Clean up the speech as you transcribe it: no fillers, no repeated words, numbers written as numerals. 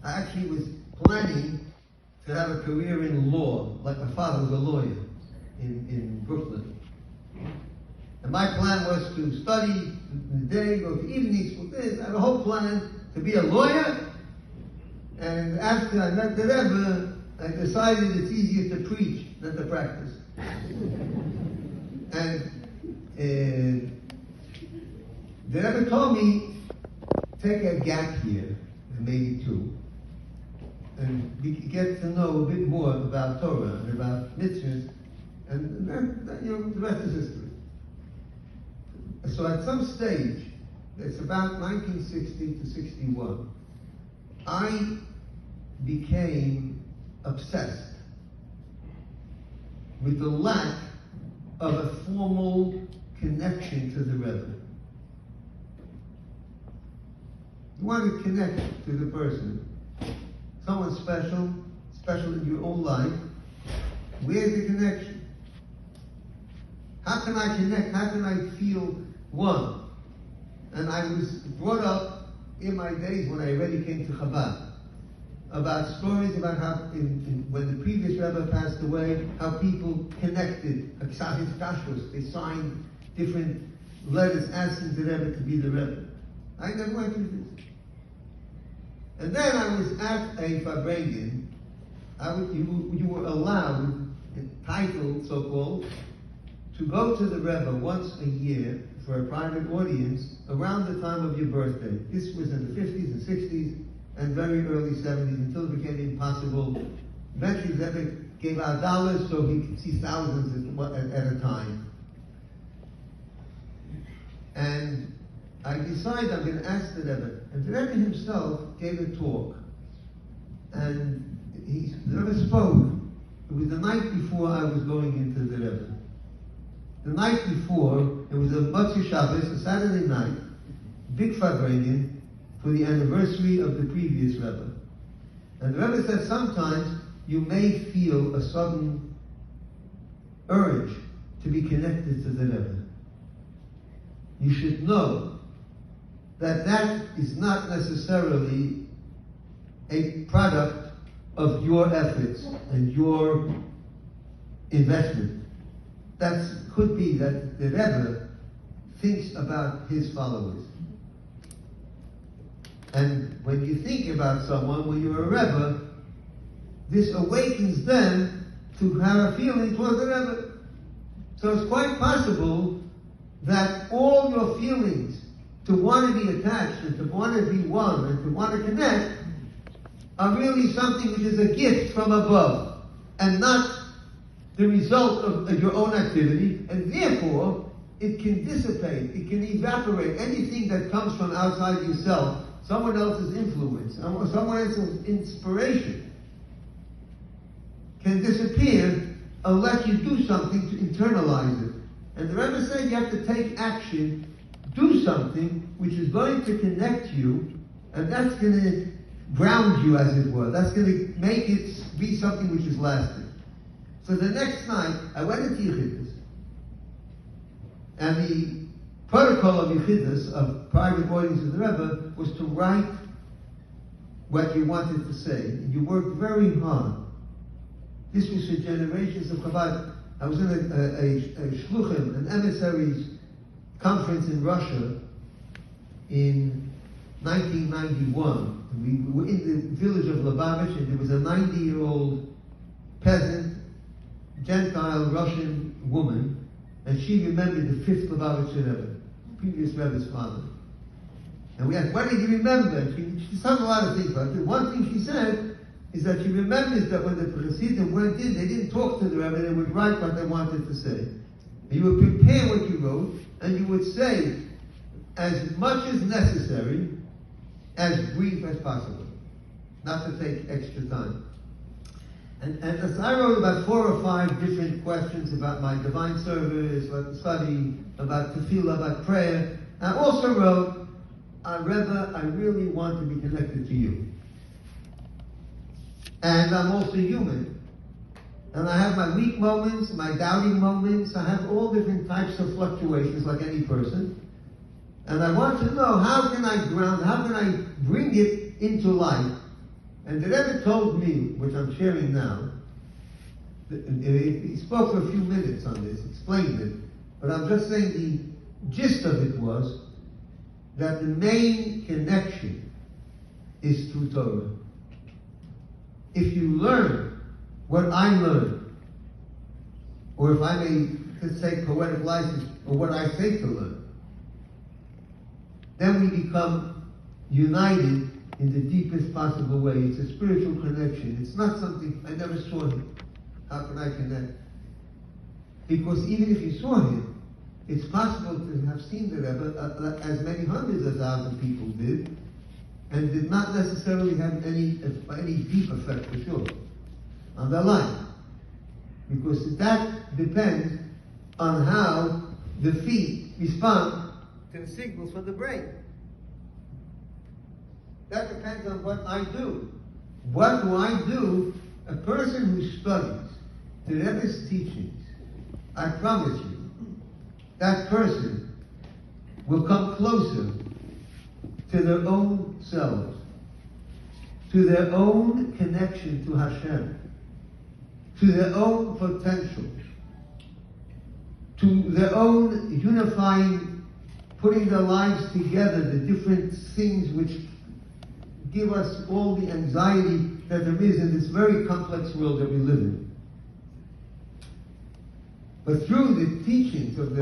I actually was planning to have a career in law, like my father was a lawyer in Brooklyn. And my plan was to study in the day, go to evening school, this. I had a whole plan to be a lawyer. And after I met the Rebbe, I decided it's easier to preach than to practice. And the Rebbe told me, take a gap year, maybe 2, and get to know a bit more about Torah and about mitzvahs, and that, the rest is history. So at some stage, it's about 1960 to 61, I became obsessed with the lack of a formal connection to the Rebbe. You want to connect to the person, someone special in your own life. Where's the connection? How can I connect? How can I feel one? And I was brought up in my days when I already came to Chabad about stories about how when the previous Rebbe passed away, how people connected. They signed different letters asking the Rebbe to be the Rebbe. I never went through this. And then I was at a Fabrengen. You were allowed, entitled, so-called, to go to the Rebbe once a year for a private audience around the time of your birthday. This was in the 50s and 60s and very early 70s until it became impossible. Eventually, the Rebbe gave out dollars so he could see thousands at a time. And I decided I'm going to ask the Rebbe. And the Rebbe himself gave a talk. And the Rebbe spoke. It was the night before I was going into the Rebbe. The night before, it was a Motzei Shabbos, a Saturday night, big Fabrengen, for the anniversary of the previous Rebbe. And the Rebbe said sometimes you may feel a sudden urge to be connected to the Rebbe. You should know that that is not necessarily a product of your efforts and your investment. That could be that the Rebbe thinks about his followers. And when you think about someone, when you're a Rebbe, this awakens them to have a feeling towards the Rebbe. So it's quite possible that all your feelings to want to be attached and to want to be one and to want to connect are really something which is a gift from above and not the result of your own activity, and therefore it can dissipate, it can evaporate. Anything that comes from outside yourself, someone else's influence, someone else's inspiration, can disappear unless you do something to internalize it. And the Rebbe said you have to take action, do something which is going to connect you, and that's going to ground you, as it were. That's going to make it be something which is lasting. So the next night, I went into Yechidus, and the protocol of Yechidus, of private audience with the Rebbe, was to write what you wanted to say. And you worked very hard. This was for generations of Chabad. I was in a shluchim, an emissaries conference in Russia in 1991. And we were in the village of Lubavitch, and there was a 90-year-old peasant, Gentile Russian woman, and she remembered the 5th Lubavitcher Rebbe, previous Rebbe's father. And we asked, what did you remember? And she said a lot of things, but the one thing she said is that she remembers that when the Chassidim went in, they didn't talk to the Rebbe, they would write what they wanted to say. And you would prepare what you wrote, and you would say as much as necessary, as brief as possible, not to take extra time. And as I wrote about 4 or 5 different questions about my divine service, about the study, about tefillah, about prayer. I also wrote, Rebbe, I really want to be connected to you. And I'm also human. And I have my weak moments, my doubting moments. I have all different types of fluctuations like any person. And I want to know, how can I ground, how can I bring it into life And the Rebbe told me, which I'm sharing now, he spoke for a few minutes on this, explained it, but I'm just saying the gist of it was that the main connection is through Torah. If you learn what I learned, or if I may take poetic license, or what I say to learn, then we become united in the deepest possible way. It's a spiritual connection. It's not something, I never saw him. How can I connect? Because even if you saw him, it's possible to have seen the Rebbe as many hundreds of thousands of people did, and did not necessarily have any deep effect for sure on their life. Because that depends on how the feet respond to the signals from the brain. That depends on what I do. What do I do? A person who studies the Rebbe's teachings, I promise you, that person will come closer to their own selves, to their own connection to Hashem, to their own potential, to their own unifying, putting their lives together, the different things which give us all the anxiety that there is in this very complex world that we live in. But through the teachings of the